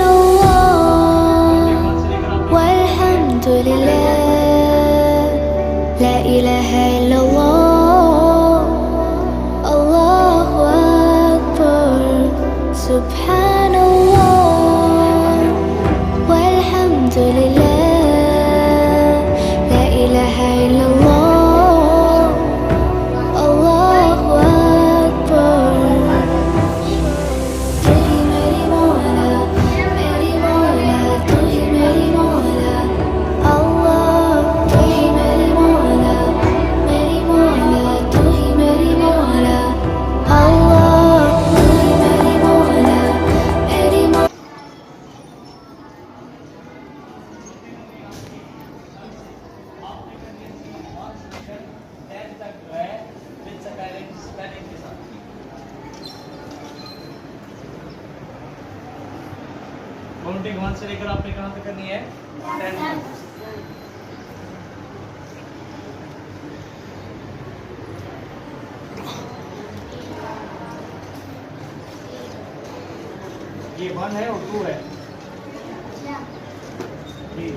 Subhanallah, walhamdulillah, la ilaha illallah, Allahu Akbar. Subhanallah, walhamdulillah, la ilaha illallah, Allahu Akbar. तू ही मेरी मौला, मेरी मौला, तू ही मेरी मौला, अल्लाह। तू ही मेरी मौला, मेरी मौला, तू ही मेरी मौला, अल्लाह। तू ही मेरी मौला, मेरी मौला। काउंटिंग 1 से लेकर आपने कहां तक करनी है 10। ये 1 है और 2 है। जी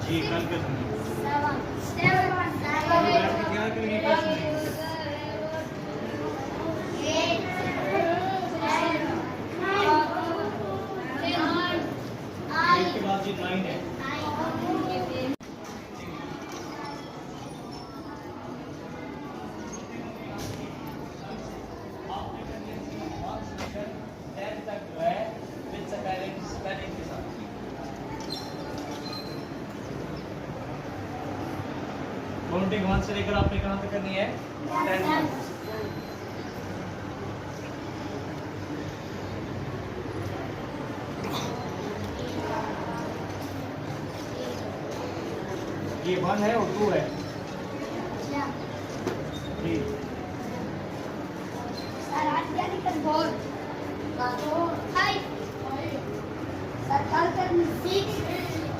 जी कल के समय क्या करेंगे कल सुनिए। इसके बाद जी 9 है। काउंटिंग 1 से लेकर आपने कहां तक करनी है 10। ये 1 है और 2 है। जी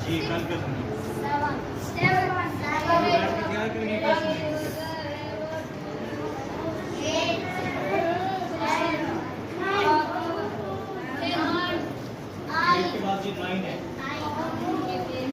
जी कल के समय क्या करेंगे कल सुनिए। इसके बाद जी 9 है।